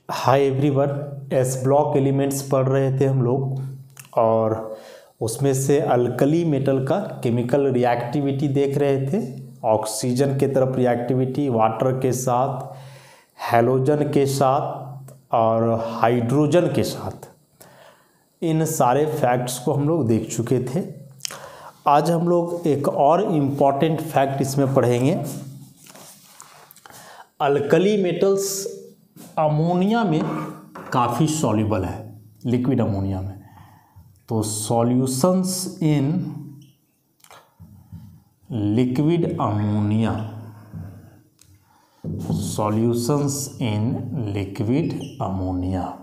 Hi everyone, S block elements पढ़ रहे थे हम लोग और उसमें से अल्कली मेटल का केमिकल रिएक्टिविटी देख रहे थे। ऑक्सीजन के तरफ रिएक्टिविटी, वाटर के साथ, हैलोजन के साथ और हाइड्रोजन के साथ, इन सारे फैक्ट्स को हम लोग देख चुके थे। आज हम लोग एक और इम्पॉर्टेंट फैक्ट इसमें पढ़ेंगे। अल्कली मेटल्स अमोनिया में काफ़ी सॉल्युबल है, लिक्विड अमोनिया में। तो solutions in liquid ammonia, solutions in liquid ammonia,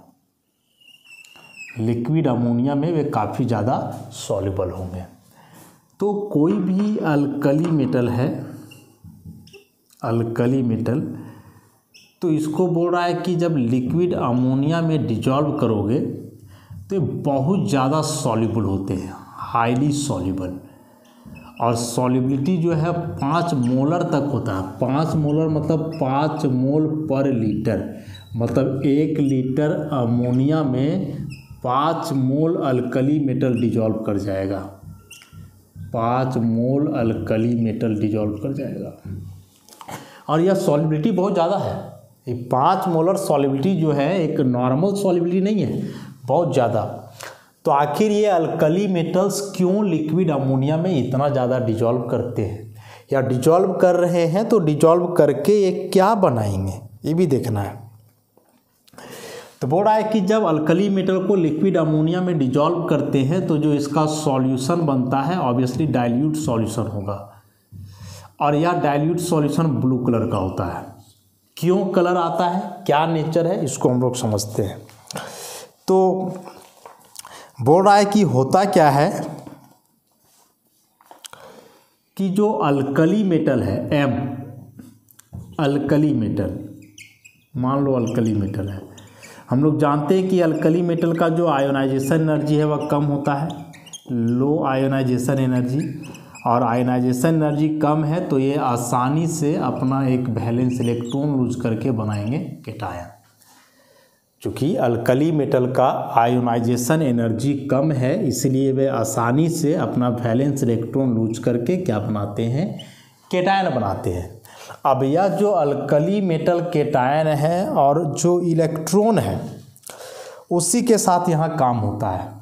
liquid ammonia में वे काफ़ी ज़्यादा सॉल्युबल होंगे। तो कोई भी अल्कली मेटल है, अल्कली मेटल, तो इसको बोल रहा है कि जब लिक्विड अमोनिया में डिजॉल्व करोगे तो ये बहुत ज़्यादा सॉल्युबल होते हैं, हाईली सॉल्युबल। और सॉल्युबिलिटी जो है 5 मोलर तक होता है। 5 मोलर मतलब 5 मोल पर लीटर, मतलब 1 लीटर अमोनिया में 5 मोल अल्कली मेटल डिजॉल्व कर जाएगा। 5 मोल अल्कली मेटल डिजॉल्व कर जाएगा। और यह सॉल्युबिलिटी बहुत ज़्यादा है। ये 5 मोलर सॉल्युबिलिटी जो है एक नॉर्मल सॉल्युबिलिटी नहीं है, बहुत ज़्यादा। तो आखिर ये अल्कली मेटल्स क्यों लिक्विड अमोनिया में इतना ज़्यादा डिजॉल्व करते हैं, या डिजॉल्व कर रहे हैं तो डिजॉल्व करके ये क्या बनाएंगे, ये भी देखना है। तो बोल रहा है कि जब अल्कली मेटल को लिक्विड अमोनिया में डिजॉल्व करते हैं तो जो इसका सॉल्यूशन बनता है ऑब्वियसली डाइल्यूट सॉल्यूशन होगा। और यह डाइल्यूट सॉल्यूशन ब्लू कलर का होता है। क्यों कलर आता है, क्या नेचर है, इसको हम लोग समझते हैं। तो बोल रहा है कि होता क्या है कि जो अल्कली मेटल है एम, अल्कली मेटल, मान लो अल्कली मेटल है, हम लोग जानते हैं कि अल्कली मेटल का जो आयोनाइजेशन एनर्जी है वह कम होता है, लो आयोनाइजेशन एनर्जी। और आयोनाइजेशन एनर्जी कम है तो ये आसानी से अपना एक वैलेंस इलेक्ट्रॉन लूज करके बनाएंगे कैटायन। चूँकि अल्कली मेटल का आयोनाइजेशन एनर्जी कम है इसलिए वे आसानी से अपना वैलेंस इलेक्ट्रॉन लूज करके क्या बनाते हैं, कैटायन बनाते हैं। अब यह जो अल्कली मेटल कैटायन है और जो इलेक्ट्रॉन है उसी के साथ यहाँ काम होता है।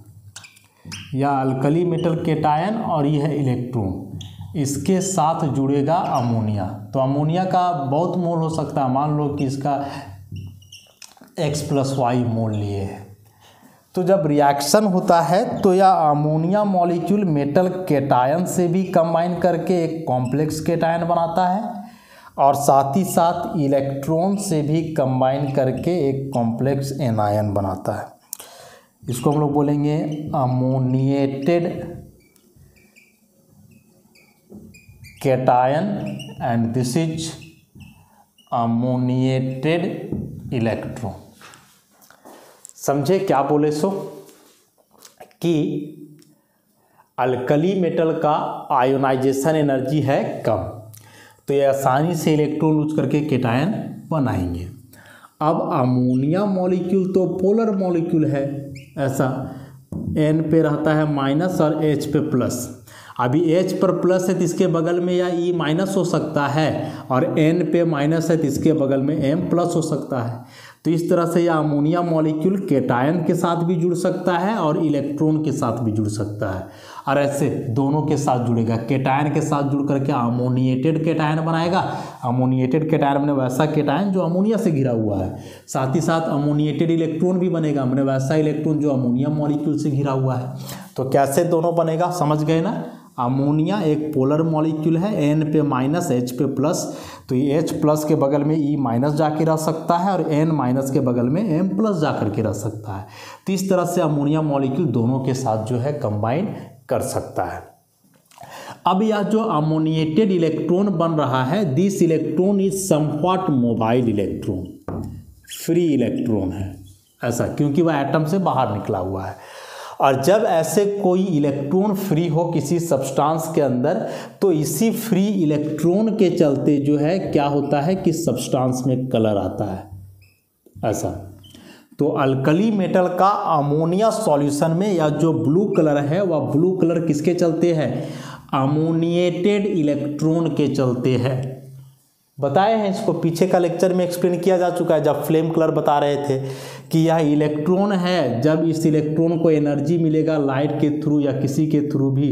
या अल्कली मेटल कैटायन और यह इलेक्ट्रॉन, इसके साथ जुड़ेगा अमोनिया। तो अमोनिया का बहुत मोल हो सकता है, मान लो कि इसका X+Y मोल लिए है। तो जब रिएक्शन होता है तो यह अमोनिया मॉलिक्यूल मेटल कैटायन से भी कंबाइन करके एक कॉम्प्लेक्स कैटायन बनाता है और साथ ही साथ इलेक्ट्रॉन से भी कंबाइन करके एक कॉम्प्लेक्स एनायन बनाता है। इसको हम लोग बोलेंगे ammoniated cation and this is ammoniated electron. समझे क्या बोले सो कि अल्कली मेटल का आयोनाइजेशन एनर्जी है कम, तो ये आसानी से इलेक्ट्रॉन लूज करके कैटायन बनाएंगे। अब अमोनिया मॉलिक्यूल तो पोलर मॉलिक्यूल है, ऐसा N पे रहता है माइनस और H पे प्लस। अभी H पर प्लस है तो इसके बगल में या E माइनस हो सकता है, और N पे माइनस है तो इसके बगल में M प्लस हो सकता है। तो इस तरह से यह अमोनिया मॉलिक्यूल कैटायन के साथ भी जुड़ सकता है और इलेक्ट्रॉन के साथ भी जुड़ सकता है, और ऐसे दोनों के साथ जुड़ेगा। कैटायन के साथ जुड़ करके अमोनिएटेड कैटायन बनाएगा। अमोनिएटेड कैटायन मैंने वैसा कैटायन जो अमोनिया से घिरा हुआ है, साथ ही साथ अमोनिएटेड इलेक्ट्रॉन भी बनेगा, मैंने वैसा इलेक्ट्रॉन जो अमोनिया मॉलिक्यूल से घिरा हुआ है। तो कैसे दोनों बनेगा समझ गए ना। अमोनिया एक पोलर मॉलिक्यूल है, N पे माइनस H पे प्लस, तो ये H प्लस के बगल में E माइनस जाके रह सकता है और N माइनस के बगल में M प्लस जा करके रह सकता है। तो इस तरह से अमोनिया मॉलिक्यूल दोनों के साथ जो है कंबाइन कर सकता है। अब यह जो अमोनिएटेड इलेक्ट्रॉन बन रहा है, this electron is somewhat mobile electron, free electron है ऐसा, क्योंकि वह एटम से बाहर निकला हुआ है। और जब ऐसे कोई इलेक्ट्रॉन फ्री हो किसी सब्सटेंस के अंदर, तो इसी फ्री इलेक्ट्रॉन के चलते जो है क्या होता है कि सब्सटेंस में कलर आता है ऐसा। तो अल्कली मेटल का अमोनिया सॉल्यूशन में या जो ब्लू कलर है वह ब्लू कलर किसके चलते हैं, अमोनिएटेड इलेक्ट्रॉन के चलते हैं। बताए हैं इसको, पीछे का लेक्चर में एक्सप्लेन किया जा चुका है जब फ्लेम कलर बता रहे थे कि यह इलेक्ट्रॉन है, जब इस इलेक्ट्रॉन को एनर्जी मिलेगा लाइट के थ्रू या किसी के थ्रू भी,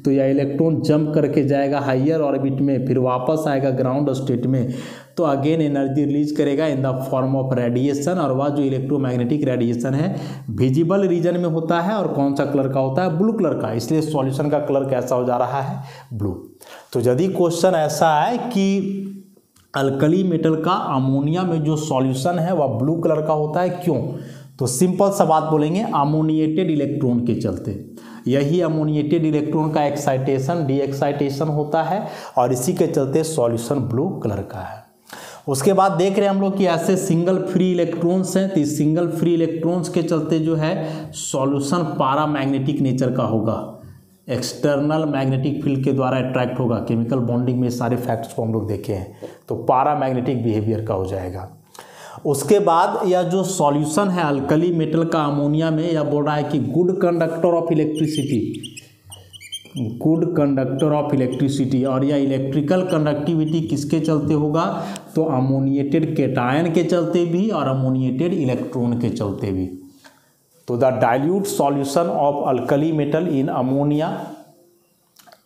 तो यह इलेक्ट्रॉन जंप करके जाएगा हायर ऑर्बिट में, फिर वापस आएगा ग्राउंड स्टेट में, तो अगेन एनर्जी रिलीज करेगा in the form of radiation. और वह जो इलेक्ट्रोमैग्नेटिक रेडिएशन है विजिबल रीजन में होता है और कौन सा कलर का होता है, ब्लू कलर का। इसलिए सॉल्यूशन का कलर कैसा हो जा रहा है, ब्लू। तो यदि क्वेश्चन ऐसा है कि अल्कली मेटल का अमोनिया में जो सॉल्यूशन है वह ब्लू कलर का होता है, क्यों, तो सिंपल सा बात बोलेंगे, अमोनिएटेड इलेक्ट्रॉन के चलते। यही अमोनिएटेड इलेक्ट्रॉन का एक्साइटेशन डी एक्साइटेशन होता है और इसी के चलते सॉल्यूशन ब्लू कलर का है। उसके बाद देख रहे हैं हम लोग कि ऐसे सिंगल फ्री इलेक्ट्रॉन्स हैं, तो इस सिंगल फ्री इलेक्ट्रॉन्स के चलते जो है सॉल्यूशन पैरामैग्नेटिक नेचर का होगा, एक्सटर्नल मैग्नेटिक फील्ड के द्वारा अट्रैक्ट होगा। केमिकल बॉन्डिंग में सारे फैक्ट्स को हम लोग देखे हैं, तो पैरामैग्नेटिक बिहेवियर का हो जाएगा। उसके बाद यह जो सॉल्यूशन है अल्कली मेटल का अमोनिया में, यह बोल रहा है कि good conductor of electricity, good conductor of electricity, और यह इलेक्ट्रिकल कंडक्टिविटी किसके चलते होगा, तो अमोनिएटेड केटायन के चलते भी और अमोनिएटेड इलेक्ट्रॉन के चलते भी। तो the dilute solution of alkali metal in ammonia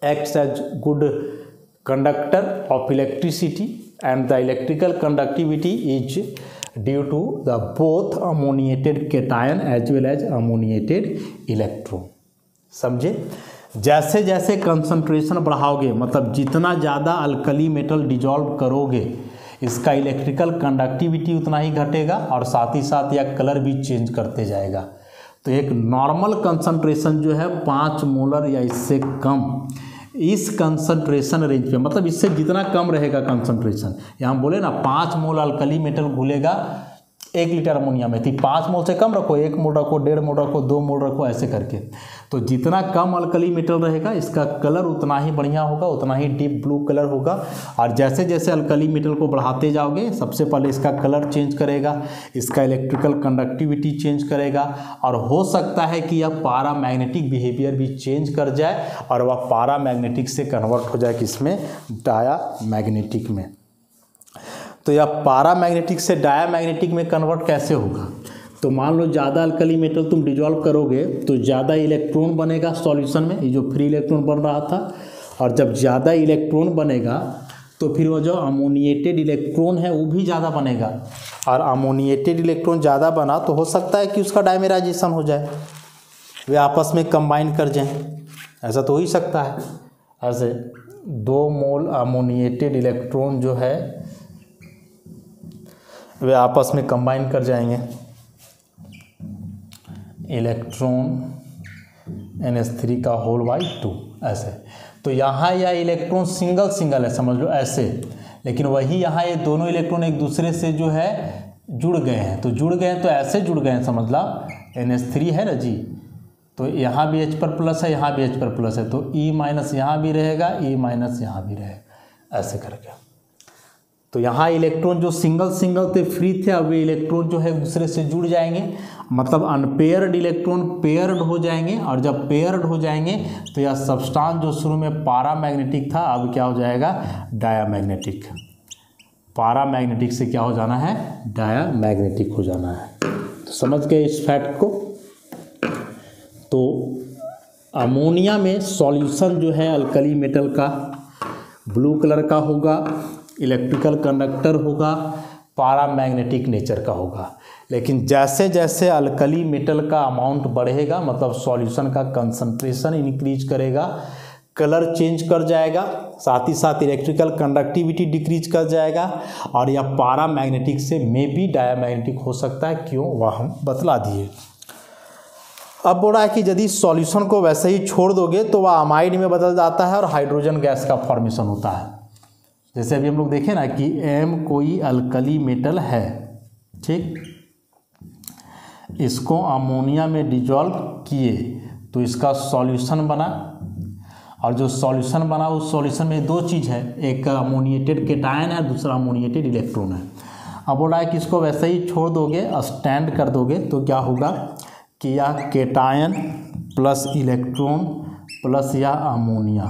acts as good conductor of electricity and the electrical conductivity is due to the both ammoniated cation as well as ammoniated electron। समझे, जैसे जैसे concentration बढ़ाओगे, मतलब जितना ज़्यादा alkali metal dissolve करोगे, इसका electrical conductivity उतना ही घटेगा और साथ ही साथ यह कलर भी चेंज करते जाएगा। तो एक नॉर्मल कंसंट्रेशन जो है 5 मोलर या इससे कम, इस कंसंट्रेशन रेंज पे, मतलब इससे जितना कम रहेगा कंसंट्रेशन, यहाँ हम बोले ना 5 मोल अल्कली मेटल घुलेगा 1 लीटर अमोनिया में, तो 5 मोल से कम रखो, 1 मोल रखो, 1.5 मोल रखो, 2 मोल रखो, ऐसे करके। तो जितना कम अल्कली मेटल रहेगा इसका कलर उतना ही बढ़िया होगा, उतना ही डीप ब्लू कलर होगा। और जैसे जैसे अल्कली मेटल को बढ़ाते जाओगे, सबसे पहले इसका कलर चेंज करेगा, इसका इलेक्ट्रिकल कंडक्टिविटी चेंज करेगा, और हो सकता है कि यह पैरामैग्नेटिक बिहेवियर भी चेंज कर जाए और वह पैरामैग्नेटिक से कन्वर्ट हो जाए किसमें, डायामैग्नेटिक में। तो यह पैरामैग्नेटिक से डायामैग्नेटिक में कन्वर्ट कैसे होगा, तो मान लो ज़्यादा अल्कली मेटल तुम डिजॉल्व करोगे तो ज़्यादा इलेक्ट्रॉन बनेगा सॉल्यूशन में, ये जो फ्री इलेक्ट्रॉन बन रहा था, और जब ज़्यादा इलेक्ट्रॉन बनेगा तो फिर वो जो अमोनिएटेड इलेक्ट्रॉन है वो भी ज़्यादा बनेगा, और अमोनिएटेड इलेक्ट्रॉन ज़्यादा बना तो हो सकता है कि उसका डायमेराइजेशन हो जाए, वे आपस में कंबाइन कर जाएं, ऐसा तो हो ही सकता है। ऐसे 2 मोल अमोनिएटेड इलेक्ट्रॉन जो है वे आपस में कंबाइन कर जाएंगे, इलेक्ट्रॉन NH3 का होल बाई 2 ऐसे। तो यहाँ यह इलेक्ट्रॉन सिंगल सिंगल है, समझ लो ऐसे, लेकिन वही यहाँ ये दोनों इलेक्ट्रॉन एक दूसरे से जो है जुड़ गए हैं, तो जुड़ गए हैं तो ऐसे जुड़ गए हैं, समझ ला NH3 है ना जी, तो यहाँ भी H पर प्लस है, यहाँ भी H पर प्लस है, तो E माइनस यहाँ भी रहेगा, E माइनस यहाँ भी रहेगा, ऐसे करके। तो यहाँ इलेक्ट्रॉन जो सिंगल सिंगल थे, फ्री थे, अब वे इलेक्ट्रॉन जो है दूसरे से जुड़ जाएंगे, मतलब अनपेयर्ड इलेक्ट्रॉन पेयर्ड हो जाएंगे, और जब पेयर्ड हो जाएंगे तो यह सब्सटेंस जो शुरू में पैरामैग्नेटिक था अब क्या हो जाएगा, डायामैग्नेटिक। पैरामैग्नेटिक से क्या हो जाना है, डायामैग्नेटिक हो जाना है। तो समझ गए इस फैक्ट को। तो अमोनिया में सॉल्यूशन जो है अल्कली मेटल का ब्लू कलर का होगा, इलेक्ट्रिकल कंडक्टर होगा, पैरामैग्नेटिक नेचर का होगा। लेकिन जैसे जैसे अल्कली मेटल का अमाउंट बढ़ेगा, मतलब सॉल्यूशन का कंसंट्रेशन इंक्रीज करेगा, कलर चेंज कर जाएगा, साथ ही साथ इलेक्ट्रिकल कंडक्टिविटी डिक्रीज कर जाएगा, और यह पैरामैग्नेटिक से मे बी डायामैग्नेटिक हो सकता है, क्यों वह हम बतला दिए। अब बोल रहा है कि यदि सॉल्यूशन को वैसे ही छोड़ दोगे तो वह अमाइड में बदल जाता है और हाइड्रोजन गैस का फॉर्मेशन होता है। जैसे अभी हम लोग देखें ना कि M कोई अल्कली मेटल है, ठीक, इसको अमोनिया में डिजॉल्व किए तो इसका सॉल्यूशन बना, और जो सॉल्यूशन बना उस सॉल्यूशन में 2 चीज़ है, एक अमोनिएटेड केटायन है, दूसरा अमोनिएटेड इलेक्ट्रॉन है। अब बोला है कि इसको वैसे ही छोड़ दोगे, स्टैंड कर दोगे तो क्या होगा कि यह केटायन प्लस इलेक्ट्रॉन प्लस या अमोनिया,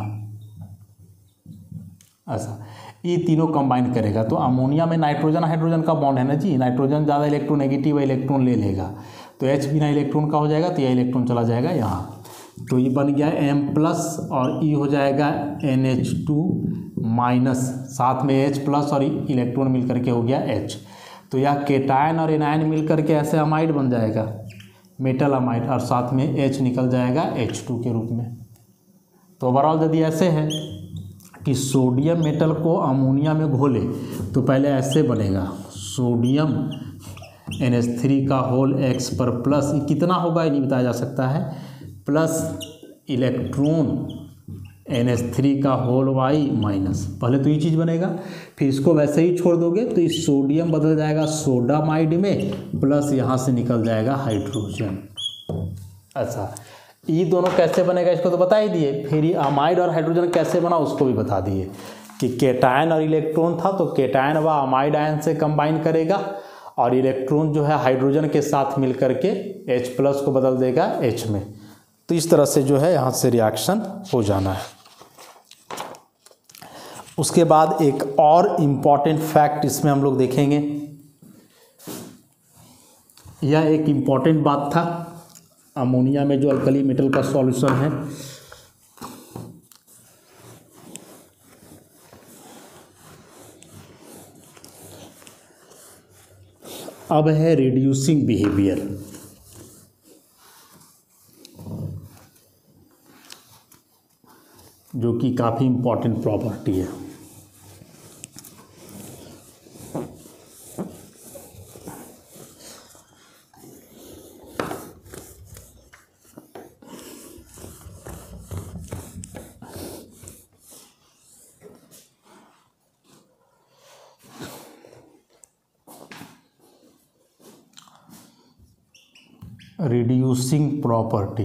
ऐसा ये तीनों कंबाइन करेगा। तो अमोनिया में नाइट्रोजन हाइड्रोजन का बॉन्ड है ना जी, नाइट्रोजन ज़्यादा इलेक्ट्रोनेगेटिव इलेक्ट्रॉन ले लेगा तो H बिना इलेक्ट्रॉन का हो जाएगा, तो यह इलेक्ट्रॉन चला जाएगा यहाँ, तो ये बन गया M+ और E हो जाएगा NH2-, साथ में H+ और इलेक्ट्रॉन मिल करके हो गया H। तो यह केटायन और एनायन मिल करके ऐसे अमाइड बन जाएगा, मेटल अमाइड, और साथ में H निकल जाएगा H2 के रूप में। तो ओवरऑल यदि ऐसे है कि सोडियम मेटल को अमोनिया में घोले तो पहले ऐसे बनेगा, सोडियम NH3 का होल X पर प्लस, कितना होगा ये नहीं बताया जा सकता है, प्लस इलेक्ट्रॉन NH3 का होल Y माइनस, पहले तो ये चीज़ बनेगा, फिर इसको वैसे ही छोड़ दोगे तो इस सोडियम बदल जाएगा सोडामाइड में, प्लस यहाँ से निकल जाएगा हाइड्रोजन। अच्छा, ये दोनों कैसे बनेगा इसको तो बता ही दिए, फिर ये अमाइड और हाइड्रोजन कैसे बना उसको भी बता दिए कि केटायन और इलेक्ट्रॉन था तो केटायन व अमाइड आयन से कंबाइन करेगा और इलेक्ट्रॉन जो है हाइड्रोजन के साथ मिल करके H+ को बदल देगा H में। तो इस तरह से जो है यहाँ से रिएक्शन हो जाना है। उसके बाद एक और इम्पॉर्टेंट फैक्ट इसमें हम लोग देखेंगे, यह एक इम्पॉर्टेंट बात था, अमोनिया में जो अल्कली मेटल का सॉल्यूशन है अब है रिड्यूसिंग बिहेवियर। जो कि काफ़ी इम्पॉर्टेंट प्रॉपर्टी है। रिड्यूसिंग प्रॉपर्टी,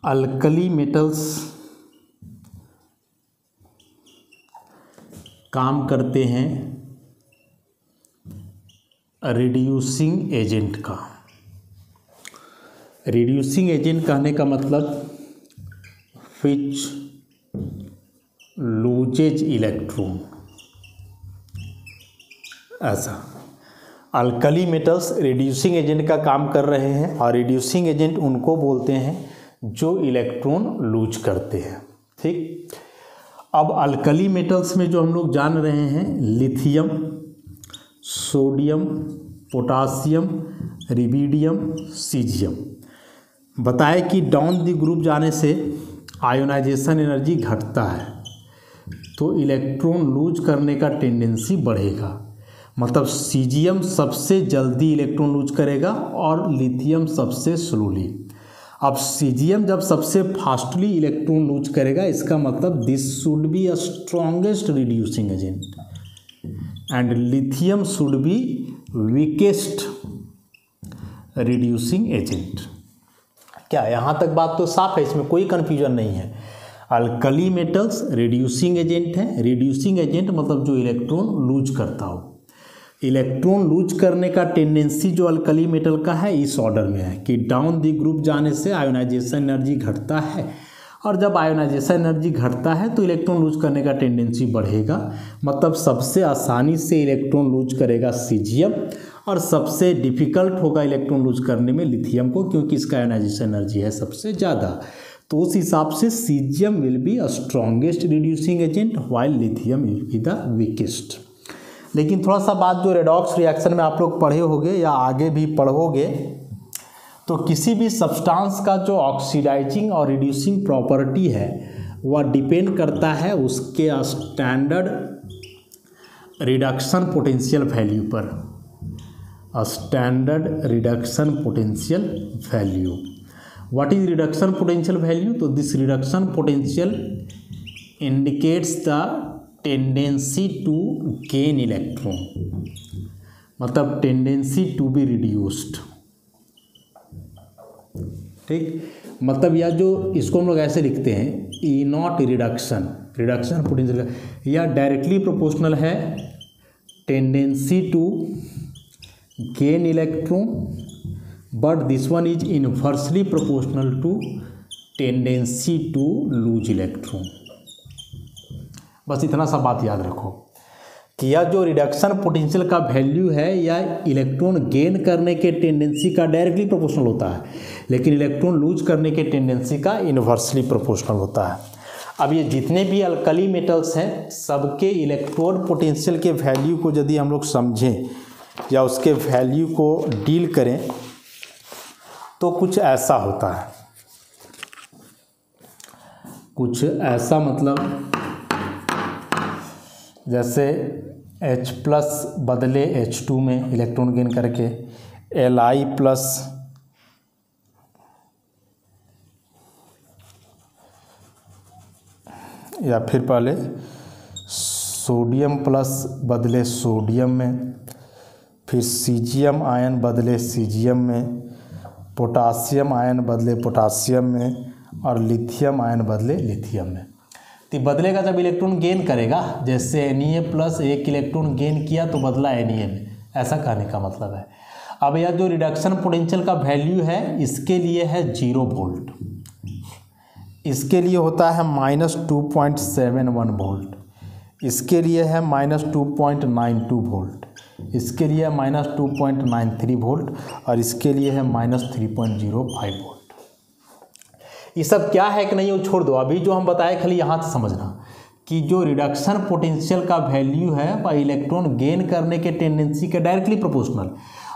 अल्कली मेटल्स काम करते हैं रिड्यूसिंग एजेंट का। रिड्यूसिंग एजेंट कहने का मतलब विच लूजेज इलेक्ट्रॉन, ऐसा अल्कली मेटल्स रिड्यूसिंग एजेंट का काम कर रहे हैं और रिड्यूसिंग एजेंट उनको बोलते हैं जो इलेक्ट्रॉन लूज करते हैं। ठीक, अब अल्कली मेटल्स में जो हम लोग जान रहे हैं lithium, sodium, potassium, rubidium, caesium, बताए कि डाउन द ग्रुप जाने से आयोनाइजेशन एनर्जी घटता है तो इलेक्ट्रॉन लूज करने का टेंडेंसी बढ़ेगा। मतलब सीजियम सबसे जल्दी इलेक्ट्रॉन लूज करेगा और लिथियम सबसे स्लोली। अब सीजियम जब सबसे फास्टली इलेक्ट्रॉन लूज करेगा इसका मतलब this should be a strongest reducing agent and lithium should be weakest reducing agent. क्या यहाँ तक बात तो साफ है, इसमें कोई कन्फ्यूजन नहीं है। अल्कली मेटल्स रिड्यूसिंग एजेंट है, रिड्यूसिंग एजेंट मतलब जो इलेक्ट्रॉन लूज करता हो। इलेक्ट्रॉन लूज करने का टेंडेंसी जो अल्कली मेटल का है इस ऑर्डर में है कि डाउन द ग्रुप जाने से आयोनाइजेशन एनर्जी घटता है और जब आयोनाइजेशन एनर्जी घटता है तो इलेक्ट्रॉन लूज करने का टेंडेंसी बढ़ेगा। मतलब सबसे आसानी से इलेक्ट्रॉन लूज करेगा सीजियम और सबसे डिफिकल्ट होगा इलेक्ट्रॉन लूज करने में लिथियम को, क्योंकि इसका आयोनाइजेशन एनर्जी है सबसे ज़्यादा। तो उस हिसाब से caesium will be a strongest reducing agent while lithium will be the weakest. लेकिन थोड़ा सा बात जो रेडॉक्स रिएक्शन में आप लोग पढ़े होंगे या आगे भी पढ़ोगे, तो किसी भी सब्सटेंस का जो ऑक्सीडाइजिंग और रिड्यूसिंग प्रॉपर्टी है वह डिपेंड करता है उसके स्टैंडर्ड रिडक्शन पोटेंशियल वैल्यू पर। Standard reduction potential value, what is reduction potential value? तो this reduction potential indicates the tendency to gain electron, मतलब टेंडेंसी टू बी रिड्यूस्ड। ठीक, मतलब या जो इसको हम लोग ऐसे लिखते हैं ई नॉट रिडक्शन पोटेंशियल का, या डायरेक्टली प्रोपोर्शनल है tendency to gain electron, but this one is inversely proportional to tendency to lose electron. बस इतना सा बात याद रखो कि यह जो रिडक्शन पोटेंशियल का वैल्यू है या इलेक्ट्रॉन गेन करने के टेंडेंसी का डायरेक्टली प्रोपोर्शनल होता है, लेकिन इलेक्ट्रॉन लूज करने के टेंडेंसी का इनवर्सली प्रोपोर्शनल होता है। अब ये जितने भी अल्कली मेटल्स हैं सबके इलेक्ट्रोड पोटेंशियल के वैल्यू को यदि हम लोग समझें या उसके वैल्यू को डील करें तो कुछ ऐसा होता है, कुछ ऐसा मतलब जैसे H प्लस बदले H2 में इलेक्ट्रॉन गेन करके Li प्लस या फिर पहले सोडियम प्लस बदले सोडियम में, फिर सीजियम आयन बदले सीजियम में, पोटासियम आयन बदले पोटासियम में और लिथियम आयन बदले लिथियम में। तो बदलेगा जब इलेक्ट्रॉन गेन करेगा, जैसे Na प्लस एक इलेक्ट्रॉन गेन किया तो बदला Na में, ऐसा कहने का मतलब है। अब यह जो रिडक्शन पोटेंशियल का वैल्यू है इसके लिए है 0 वोल्ट, इसके लिए होता है -2.71 वोल्ट, इसके लिए है -2.92 वोल्ट, इसके लिए है -2.93 वोल्ट और इसके लिए है -3.05 वोल्ट। ये सब क्या है कि नहीं वो छोड़ दो, अभी जो हम बताए खाली यहाँ से समझना कि जो रिडक्शन पोटेंशियल का वैल्यू है वह इलेक्ट्रॉन गेन करने के टेंडेंसी के डायरेक्टली प्रोपोर्शनल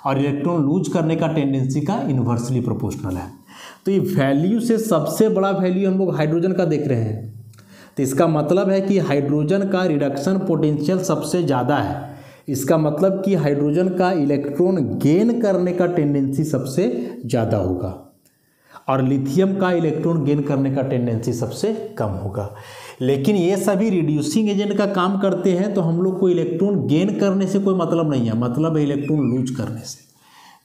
और इलेक्ट्रॉन लूज करने का टेंडेंसी का इन्वर्सली प्रोपोर्शनल है। तो ये वैल्यू से सबसे बड़ा वैल्यू हम लोग हाइड्रोजन का देख रहे हैं, तो इसका मतलब है कि हाइड्रोजन का रिडक्शन पोटेंशियल सबसे ज़्यादा है। इसका मतलब कि हाइड्रोजन का इलेक्ट्रॉन गेन करने का टेंडेंसी सबसे ज़्यादा होगा और लिथियम का इलेक्ट्रॉन गेन करने का टेंडेंसी सबसे कम होगा। लेकिन ये सभी रिड्यूसिंग एजेंट का काम करते हैं, तो हम लोग को इलेक्ट्रॉन गेन करने से कोई मतलब नहीं है, मतलब है इलेक्ट्रॉन लूज करने से।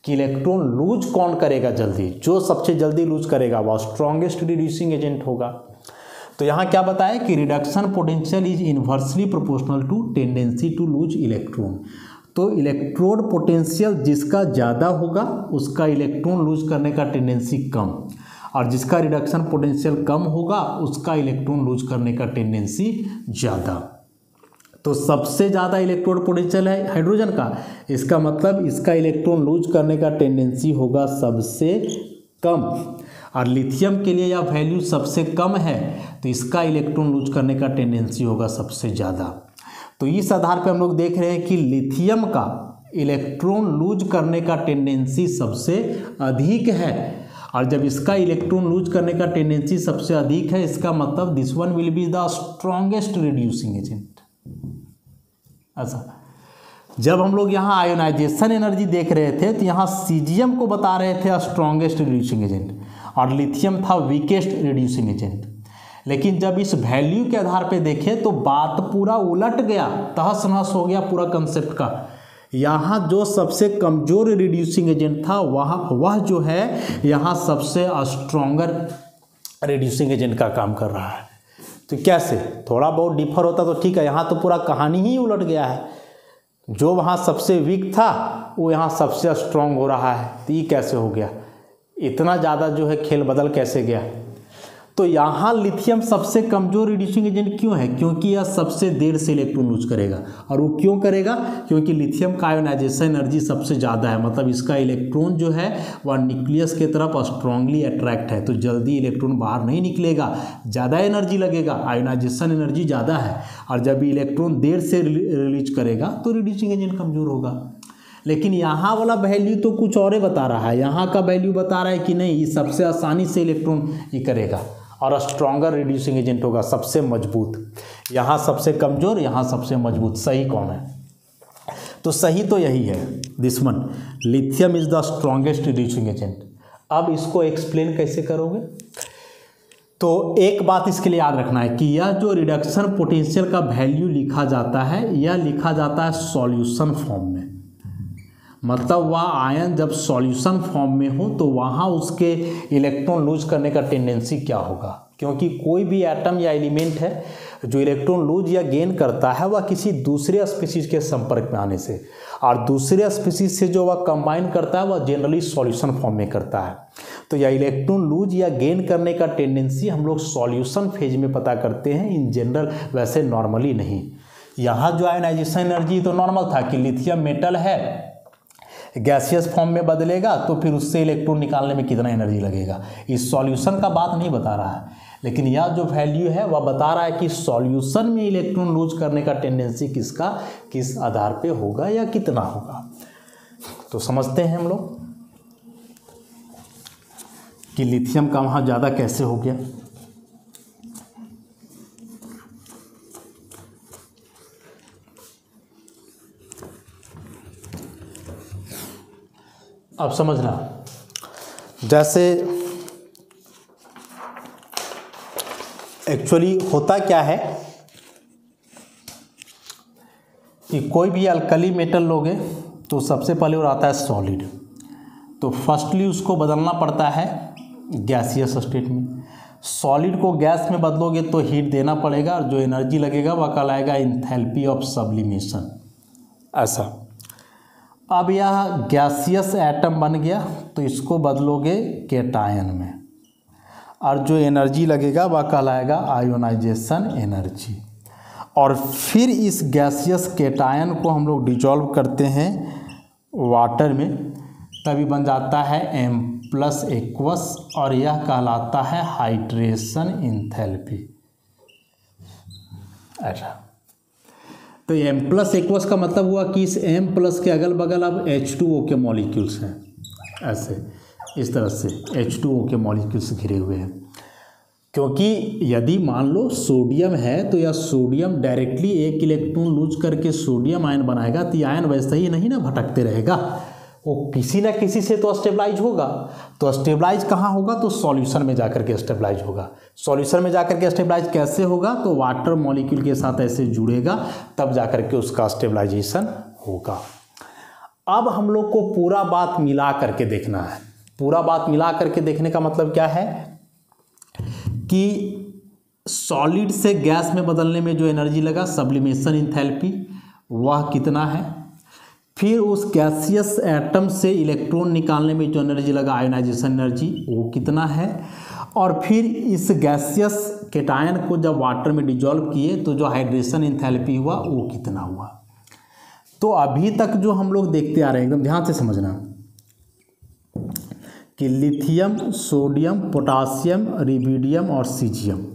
कि इलेक्ट्रॉन लूज कौन करेगा जल्दी, जो सबसे जल्दी लूज करेगा वह स्ट्रॉन्गेस्ट रिड्यूसिंग एजेंट होगा। तो यहाँ क्या बताया कि reduction potential is inversely proportional to tendency to lose electron. तो इलेक्ट्रोड पोटेंशियल जिसका ज़्यादा होगा उसका इलेक्ट्रॉन लूज करने का टेंडेंसी कम, और जिसका रिडक्शन पोटेंशियल कम होगा उसका इलेक्ट्रॉन लूज करने का टेंडेंसी ज़्यादा। तो सबसे ज़्यादा इलेक्ट्रोड पोटेंशियल है हाइड्रोजन का, इसका मतलब इसका इलेक्ट्रॉन लूज करने का टेंडेंसी होगा सबसे कम। और लिथियम के लिए यह वैल्यू सबसे कम है, तो इसका इलेक्ट्रॉन लूज करने का टेंडेंसी होगा सबसे ज़्यादा। तो इस आधार पे हम लोग देख रहे हैं कि लिथियम का इलेक्ट्रॉन लूज करने का टेंडेंसी सबसे अधिक है, और जब इसका इलेक्ट्रॉन लूज करने का टेंडेंसी सबसे अधिक है इसका मतलब this one will be the strongest reducing agent. अच्छा, जब हम लोग यहाँ आयोनाइजेशन एनर्जी देख रहे थे तो यहाँ सीजियम को बता रहे थे स्ट्रॉन्गेस्ट रिड्यूसिंग एजेंट और लिथियम था वीकेस्ट रिड्यूसिंग एजेंट। लेकिन जब इस वैल्यू के आधार पे देखें तो बात पूरा उलट गया, तहस नहस हो गया पूरा कंसेप्ट का। यहाँ जो सबसे कमज़ोर रिड्यूसिंग एजेंट था वह जो है यहाँ सबसे स्ट्रॉन्गर रिड्यूसिंग एजेंट का काम कर रहा है। तो कैसे, थोड़ा बहुत डिफर होता तो ठीक है, यहाँ तो पूरा कहानी ही उलट गया है। जो वहाँ सबसे वीक था वो यहाँ सबसे स्ट्रॉन्ग हो रहा है। तो ये कैसे हो गया, इतना ज़्यादा जो है खेल बदल कैसे गया। तो यहाँ लिथियम सबसे कमज़ोर रिड्यूसिंग एजेंट क्यों है, क्योंकि यह सबसे देर से इलेक्ट्रॉन लूज करेगा। और वो क्यों करेगा, क्योंकि लिथियम का आयोनाइजेशन एनर्जी सबसे ज़्यादा है, मतलब इसका इलेक्ट्रॉन जो है वह न्यूक्लियस के तरफ स्ट्रांगली अट्रैक्ट है, तो जल्दी इलेक्ट्रॉन बाहर नहीं निकलेगा, ज़्यादा एनर्जी लगेगा, आयोनाइजेशन एनर्जी ज़्यादा है। और जब इलेक्ट्रॉन देर से रिलीज करेगा तो रिड्यूसिंग एजेंट कमज़ोर होगा। लेकिन यहाँ वाला वैल्यू तो कुछ और बता रहा है, यहाँ का वैल्यू बता रहा है कि नहीं, ये सबसे आसानी से इलेक्ट्रॉन ये करेगा और स्ट्रॉन्गर रिड्यूसिंग एजेंट होगा, सबसे मजबूत। यहाँ सबसे कमज़ोर, यहाँ सबसे मजबूत। सही कौन है, तो सही तो यही है, this one, lithium is the strongest reducing agent. अब इसको एक्सप्लेन कैसे करोगे, तो एक बात इसके लिए याद रखना है कि यह जो रिडक्शन पोटेंशियल का वैल्यू लिखा जाता है यह लिखा जाता है सॉल्यूशन फॉर्म में। मतलब वह आयन जब सॉल्यूशन फॉर्म में हो तो वहाँ उसके इलेक्ट्रॉन लूज करने का टेंडेंसी क्या होगा, क्योंकि कोई भी एटम या एलिमेंट है जो इलेक्ट्रॉन लूज या गेन करता है वह किसी दूसरे स्पीशीज के संपर्क में आने से, और दूसरे स्पीशीज से जो वह कंबाइन करता है वह जनरली सॉल्यूशन फॉर्म में करता है। तो यह इलेक्ट्रॉन लूज या गेन करने का टेंडेंसी हम लोग सॉल्यूशन फेज में पता करते हैं, इन जनरल, वैसे नॉर्मली नहीं। यहाँ जो आयोनाइजेशन एनर्जी तो नॉर्मल था कि लिथियम मेटल है, गैसियस फॉर्म में बदलेगा तो फिर उससे इलेक्ट्रॉन निकालने में कितना एनर्जी लगेगा, इस सॉल्यूशन का बात नहीं बता रहा है। लेकिन यह जो वैल्यू है वह बता रहा है कि सॉल्यूशन में इलेक्ट्रॉन लूज करने का टेंडेंसी किसका किस आधार पे होगा या कितना होगा। तो समझते हैं हम लोग कि लिथियम का वहाँ ज़्यादा कैसे हो गया। अब समझना, जैसे एक्चुअली होता क्या है कि कोई भी अल्कली मेटल लोगे तो सबसे पहले वो आता है सॉलिड, तो फर्स्टली उसको बदलना पड़ता है गैसियस स्टेट में। सॉलिड को गैस में बदलोगे तो हीट देना पड़ेगा, और जो एनर्जी लगेगा वह कहलाएगा एंथैल्पी ऑफ सब्लिमेशन। ऐसा अब यह गैसियस एटम बन गया तो इसको बदलोगे केटायन में, और जो एनर्जी लगेगा वह कहलाएगा आयोनाइजेशन एनर्जी। और फिर इस गैसियस केटायन को हम लोग डिजॉल्व करते हैं वाटर में, तभी बन जाता है M+ एक्वस, और यह कहलाता है हाइड्रेशन एंथैल्पी। ऐसा तो M+ एक्वस का मतलब हुआ कि इस M+ के अगल बगल अब H2O के मॉलिक्यूल्स हैं, ऐसे इस तरह से H2O के मॉलिक्यूल्स घिरे हुए हैं। क्योंकि यदि मान लो सोडियम है तो यह सोडियम डायरेक्टली एक इलेक्ट्रॉन लूज करके सोडियम आयन बनाएगा, तो ये आयन वैसे ही नहीं ना भटकते रहेगा, वो किसी ना किसी से तो स्टेबलाइज होगा। तो स्टेबलाइज कहाँ होगा, तो सॉल्यूशन में जाकर के स्टेबलाइज होगा। सॉल्यूशन में जाकर के स्टेबलाइज कैसे होगा, तो वाटर मॉलिक्यूल के साथ ऐसे जुड़ेगा, तब जाकर के उसका स्टेबलाइजेशन होगा। अब हम लोग को पूरा बात मिला करके देखना है। पूरा बात मिला करके देखने का मतलब क्या है कि सॉलिड से गैस में बदलने में जो एनर्जी लगा सब्लिमेशन एंथैल्पी, वह कितना है, फिर उस गैसियस एटम से इलेक्ट्रॉन निकालने में जो एनर्जी लगा आयोनाइजेशन एनर्जी, वो कितना है, और फिर इस गैसियस केटायन को जब वाटर में डिजॉल्व किए तो जो हाइड्रेशन एंथैल्पी हुआ वो कितना हुआ। तो अभी तक जो हम लोग देखते आ रहे हैं, एकदम ध्यान से समझना कि लिथियम, सोडियम, पोटासियम, रिबिडियम और सीजियम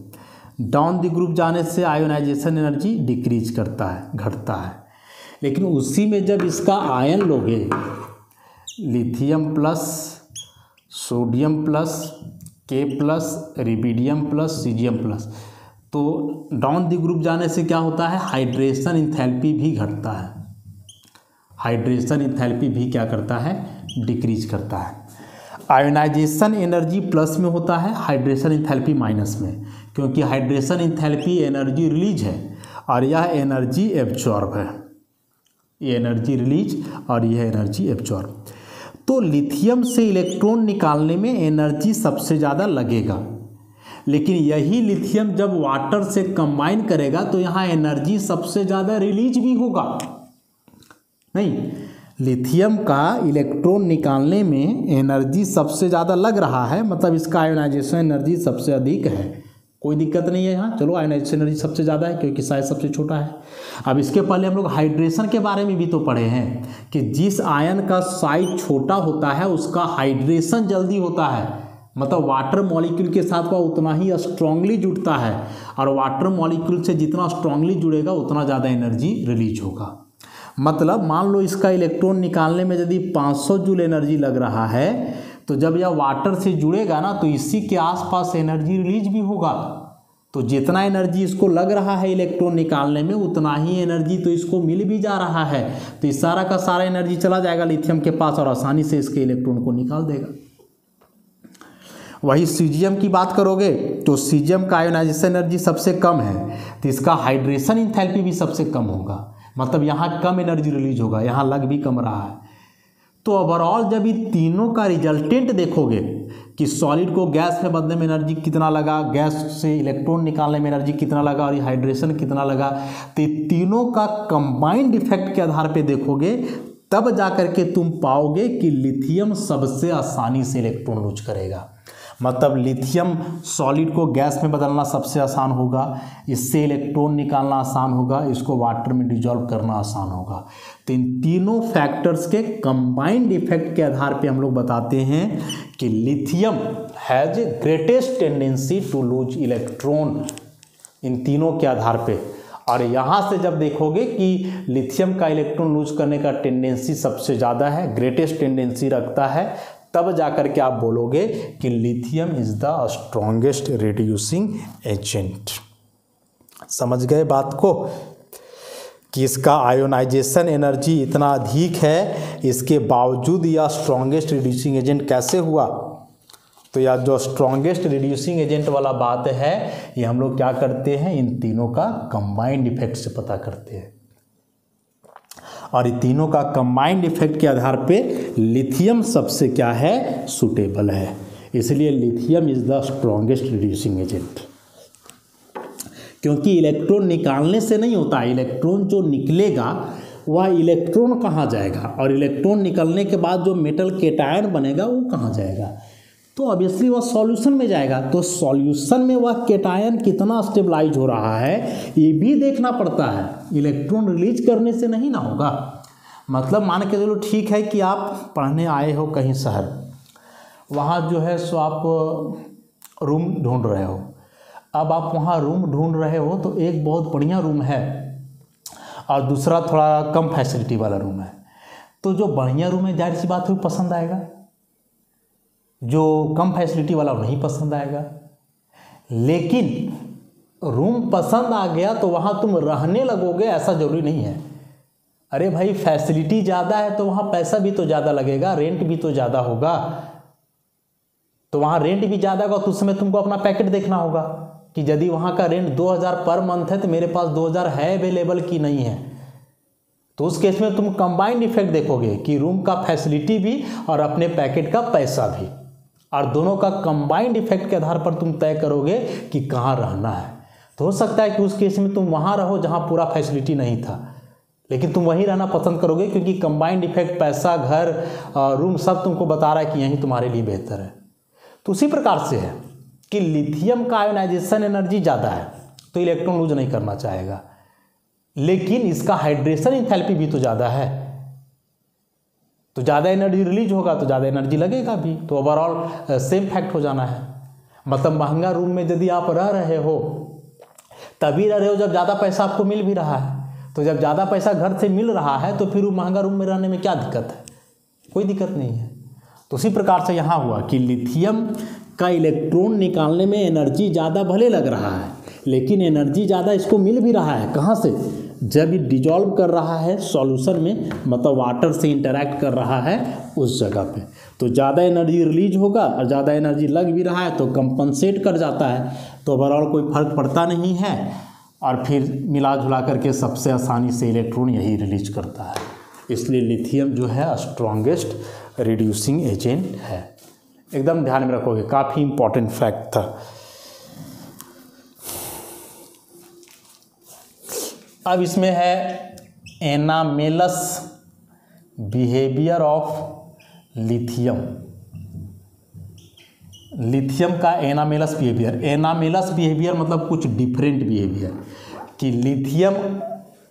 डाउन द ग्रुप जाने से आयोनाइजेशन एनर्जी डिक्रीज करता है, घटता है। लेकिन उसी में जब इसका आयन लोगे लिथियम प्लस, सोडियम प्लस, के प्लस, रिबिडियम प्लस, सीजियम प्लस, तो डाउन द ग्रुप जाने से क्या होता है, हाइड्रेशन एंथैल्पी भी घटता है। हाइड्रेशन एंथैल्पी भी क्या करता है, डिक्रीज करता है। आयोनाइजेशन एनर्जी प्लस में होता है, हाइड्रेशन एंथैल्पी माइनस में, क्योंकि हाइड्रेशन एंथैल्पी एनर्जी रिलीज है और यह एनर्जी एब्जॉर्ब है। ये एनर्जी रिलीज और यह एनर्जी एब्जॉर्ब। तो लिथियम से इलेक्ट्रॉन निकालने में एनर्जी सबसे ज़्यादा लगेगा, लेकिन यही लिथियम जब वाटर से कंबाइन करेगा तो यहाँ एनर्जी सबसे ज़्यादा रिलीज भी होगा। नहीं, लिथियम का इलेक्ट्रॉन निकालने में एनर्जी सबसे ज़्यादा लग रहा है, मतलब इसका आयोनाइजेशन एनर्जी सबसे अधिक है, कोई दिक्कत नहीं है यहाँ। चलो, आयोनाइजेशन एनर्जी सबसे ज़्यादा है क्योंकि साइज सबसे छोटा है। अब इसके पहले हम लोग हाइड्रेशन के बारे में भी तो पढ़े हैं कि जिस आयन का साइज छोटा होता है उसका हाइड्रेशन जल्दी होता है, मतलब वाटर मॉलिक्यूल के साथ वह उतना ही स्ट्रांगली जुड़ता है, और वाटर मॉलिक्यूल से जितना स्ट्रांगली जुड़ेगा उतना ज़्यादा एनर्जी रिलीज होगा। मतलब मान लो इसका इलेक्ट्रॉन निकालने में यदि 500 जूल एनर्जी लग रहा है, तो जब यह वाटर से जुड़ेगा ना तो इसी के आसपास एनर्जी रिलीज भी होगा। तो जितना एनर्जी इसको लग रहा है इलेक्ट्रॉन निकालने में उतना ही एनर्जी तो इसको मिल भी जा रहा है, तो इस सारा का सारा एनर्जी चला जाएगा लिथियम के पास और आसानी से इसके इलेक्ट्रॉन को निकाल देगा। वही सीजियम की बात करोगे तो सीजियम का आयोनाइजेशन एनर्जी सबसे कम है, तो इसका हाइड्रेशन एंथैल्पी भी सबसे कम होगा, मतलब यहाँ कम एनर्जी रिलीज होगा, यहाँ लग भी कम रहा है। तो ओवरऑल जब ये तीनों का रिजल्टेंट देखोगे कि सॉलिड को गैस में बदलने में एनर्जी कितना लगा, गैस से इलेक्ट्रॉन निकालने में एनर्जी कितना लगा और हाइड्रेशन कितना लगा, तो तीनों का कंबाइंड इफेक्ट के आधार पे देखोगे, तब जाकर के तुम पाओगे कि लिथियम सबसे आसानी से इलेक्ट्रॉन लूज करेगा। मतलब लिथियम सॉलिड को गैस में बदलना सबसे आसान होगा, इससे इलेक्ट्रॉन निकालना आसान होगा, इसको वाटर में डिजॉल्व करना आसान होगा। तो इन तीनों फैक्टर्स के कंबाइंड इफेक्ट के आधार पे हम लोग बताते हैं कि lithium has greatest tendency to lose electron, इन तीनों के आधार पे। और यहाँ से जब देखोगे कि लिथियम का इलेक्ट्रॉन लूज करने का टेंडेंसी सबसे ज़्यादा है, ग्रेटेस्ट टेंडेंसी रखता है, तब जाकर के आप बोलोगे कि lithium is the strongest reducing agent. समझ गए बात को कि इसका आयोनाइजेशन एनर्जी इतना अधिक है, इसके बावजूद यह स्ट्रॉन्गेस्ट रिड्यूसिंग एजेंट कैसे हुआ। तो यह जो स्ट्रॉन्गेस्ट रिड्यूसिंग एजेंट वाला बात है, ये हम लोग क्या करते हैं, इन तीनों का कंबाइंड इफेक्ट से पता करते हैं। और ये तीनों का कंबाइंड इफेक्ट के आधार पे लिथियम सबसे क्या है, सुटेबल है। इसलिए lithium is the strongest reducing agent. क्योंकि इलेक्ट्रॉन निकालने से नहीं होता, इलेक्ट्रॉन जो निकलेगा वह इलेक्ट्रॉन कहाँ जाएगा, और इलेक्ट्रॉन निकलने के बाद जो मेटल केटायन बनेगा वो कहाँ जाएगा, तो ऑब्वियसली वह सॉल्यूशन में जाएगा। तो सॉल्यूशन में वह केटायन कितना स्टेबलाइज हो रहा है ये भी देखना पड़ता है, इलेक्ट्रॉन रिलीज करने से नहीं ना होगा। मतलब मान के चलो ठीक है कि आप पढ़ने आए हो कहीं शहर, वहाँ जो है सो आप रूम ढूंढ रहे हो। अब आप वहाँ रूम ढूंढ रहे हो तो एक बहुत बढ़िया रूम है और दूसरा थोड़ा कम फैसिलिटी वाला रूम है। तो जो बढ़िया रूम है जाहिर सी बात है वो पसंद आएगा, जो कम फैसिलिटी वाला वो नहीं पसंद आएगा। लेकिन रूम पसंद आ गया तो वहाँ तुम रहने लगोगे ऐसा ज़रूरी नहीं है। अरे भाई फैसिलिटी ज़्यादा है तो वहाँ पैसा भी तो ज़्यादा लगेगा, रेंट भी तो ज़्यादा होगा। तो वहाँ रेंट भी ज़्यादा होगा तो उस समय तुमको अपना पैकेट देखना होगा कि यदि वहाँ का रेंट 2000 पर मंथ है तो मेरे पास 2000 है अवेलेबल कि नहीं है। तो उस केस में तुम कंबाइंड इफेक्ट देखोगे कि रूम का फैसिलिटी भी और अपने पैकेट का पैसा भी, और दोनों का कंबाइंड इफेक्ट के आधार पर तुम तय करोगे कि कहाँ रहना है। तो हो सकता है कि उस केस में तुम वहाँ रहो जहाँ पूरा फैसिलिटी नहीं था, लेकिन तुम वहीं रहना पसंद करोगे क्योंकि कंबाइंड इफेक्ट पैसा, घर, रूम सब तुमको बता रहा है कि यहीं तुम्हारे लिए बेहतर है। तो उसी प्रकार से है कि लिथियम का आयोनाइजेशन एनर्जी ज़्यादा है तो इलेक्ट्रॉन लूज नहीं करना चाहेगा, लेकिन इसका हाइड्रेशन इंथैल्पी भी तो ज़्यादा है, तो ज़्यादा एनर्जी रिलीज होगा तो ज़्यादा एनर्जी लगेगा भी, तो ओवरऑल सेम फैक्ट हो जाना है। मतलब महंगा रूम में यदि आप रह रहे हो तभी रह रहे हो जब ज़्यादा पैसा आपको मिल भी रहा है। तो जब ज़्यादा पैसा घर से मिल रहा है तो फिर वो महंगा रूम में रहने में क्या दिक्कत है, कोई दिक्कत नहीं है। तो उसी प्रकार से यहाँ हुआ कि लिथियम का इलेक्ट्रॉन निकालने में एनर्जी ज़्यादा भले लग रहा है, लेकिन एनर्जी ज़्यादा इसको मिल भी रहा है कहाँ से, जब ये डिजॉल्व कर रहा है सॉल्यूशन में, मतलब वाटर से इंटरैक्ट कर रहा है उस जगह पे, तो ज़्यादा एनर्जी रिलीज होगा और ज़्यादा एनर्जी लग भी रहा है तो कंपनसेट कर जाता है, तो ओवरऑल कोई फर्क पड़ता नहीं है। और फिर मिला जुला करके सबसे आसानी से इलेक्ट्रॉन यही रिलीज करता है। इसलिए लिथियम जो है स्ट्रॉन्गेस्ट रिड्यूसिंग एजेंट है। एकदम ध्यान में रखोगे, काफ़ी इंपॉर्टेंट फैक्ट था। अब इसमें है anomalous behaviour of lithium. Lithium का एनामेलस बिहेवियर, एनामेलस बिहेवियर मतलब कुछ डिफरेंट बिहेवियर, कि लिथियम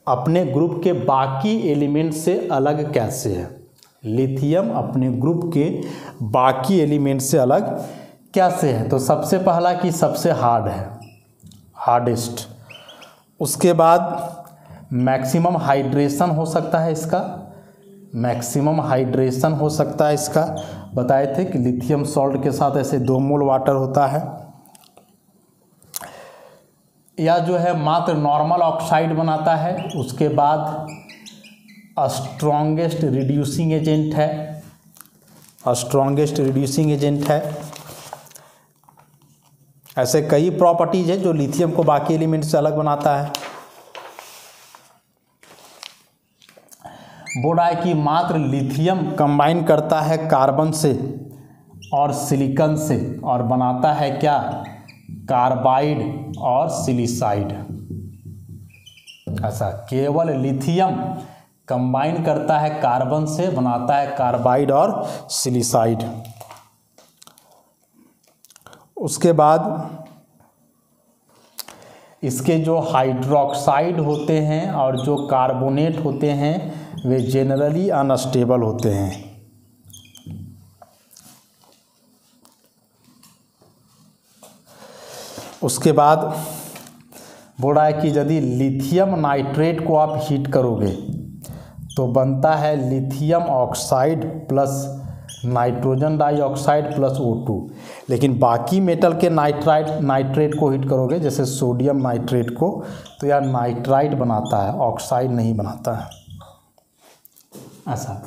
अपने ग्रुप के बाकी एलिमेंट से अलग कैसे है। लिथियम अपने ग्रुप के बाकी एलिमेंट से अलग कैसे है। तो सबसे पहला कि सबसे हार्ड है, हार्डेस्ट। उसके बाद मैक्सिमम हाइड्रेशन हो सकता है इसका, मैक्सिमम हाइड्रेशन हो सकता है इसका। बताए थे कि लिथियम सॉल्ट के साथ ऐसे 2 मोल वाटर होता है, या जो है मात्र नॉर्मल ऑक्साइड बनाता है। उसके बाद स्ट्रॉन्गेस्ट रिड्यूसिंग एजेंट है, स्ट्रॉन्गेस्ट रिड्यूसिंग एजेंट है। ऐसे कई प्रॉपर्टीज है जो लिथियम को बाकी एलिमेंट से अलग बनाता है। बोला है कि मात्र लिथियम कंबाइन करता है कार्बन से और सिलिकॉन से और बनाता है क्या, कार्बाइड और सिलिसाइड। ऐसा केवल लिथियम कंबाइन करता है कार्बन से, बनाता है कार्बाइड और सिलिसाइड। उसके बाद इसके जो हाइड्रोक्साइड होते हैं और जो कार्बोनेट होते हैं वे जनरली अनस्टेबल होते हैं। उसके बाद बोल रहा है कि यदि लिथियम नाइट्रेट को आप हीट करोगे तो बनता है lithium oxide plus nitrogen dioxide plus O2। लेकिन बाकी मेटल के नाइट्रेट को हीट करोगे, जैसे सोडियम नाइट्रेट को, तो यह नाइट्राइट बनाता है, ऑक्साइड नहीं बनाता है। ऐसा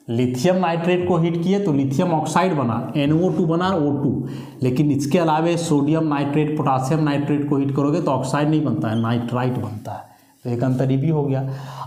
लिथियम नाइट्रेट को हीट किए तो लिथियम ऑक्साइड बना, NO2 बना, O2। लेकिन इसके अलावे सोडियम नाइट्रेट, पोटासियम नाइट्रेट को हीट करोगे तो ऑक्साइड नहीं बनता है, नाइट्राइट बनता है। तो एक अंतर ये भी हो गया।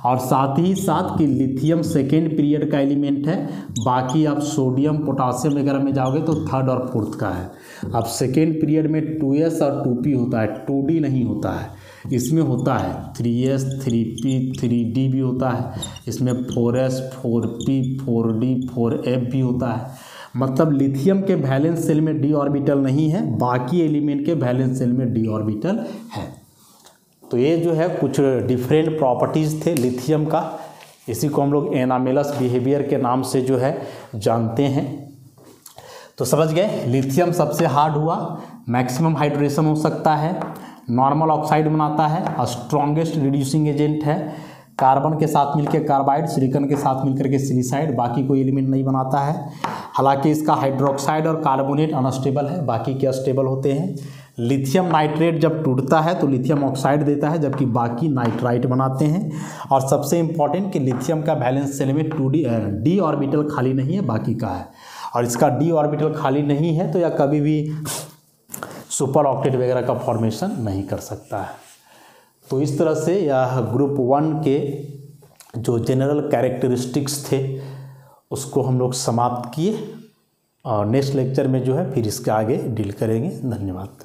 और साथ ही साथ कि लिथियम सेकेंड पीरियड का एलिमेंट है, बाकी आप सोडियम पोटासियम वगैरह में जाओगे तो थर्ड और फोर्थ का है। अब सेकेंड पीरियड में 2s और 2p होता है, 2d नहीं होता है। इसमें होता है 3s 3p 3d भी होता है, इसमें 4s 4p 4d 4f भी होता है। मतलब लिथियम के वैलेंस सेल में d ऑर्बिटल नहीं है, बाकी एलिमेंट के वैलेंस सेल में d ऑर्बिटल है। तो ये जो है कुछ डिफरेंट प्रॉपर्टीज़ थे लिथियम का, इसी को हम लोग एनामेलस बिहेवियर के नाम से जो है जानते हैं। तो समझ गए, लिथियम सबसे हार्ड हुआ, मैक्सिमम हाइड्रेशन हो सकता है, नॉर्मल ऑक्साइड बनाता है, स्ट्रॉन्गेस्ट रिड्यूसिंग एजेंट है, कार्बन के साथ मिलकर कार्बाइड, सिलिकॉन के साथ मिलकर के सिलिसाइड, बाकी कोई एलिमेंट नहीं बनाता है। हालांकि इसका हाइड्रोक्साइड और कार्बोनेट अनस्टेबल है, बाकी के स्टेबल होते हैं। लिथियम नाइट्रेट जब टूटता है तो लिथियम ऑक्साइड देता है, जबकि बाकी नाइट्राइट बनाते हैं। और सबसे इम्पॉर्टेंट कि लिथियम का वैलेंस सेल में d ऑर्बिटल खाली नहीं है, बाकी का है। और इसका d ऑर्बिटल खाली नहीं है तो यह कभी भी सुपर ऑक्टेट वगैरह का फॉर्मेशन नहीं कर सकता है। तो इस तरह से यह ग्रुप 1 के जो जनरल कैरेक्टरिस्टिक्स थे उसको हम लोग समाप्त किए, और नेक्स्ट लेक्चर में जो है फिर इसके आगे डील करेंगे। धन्यवाद।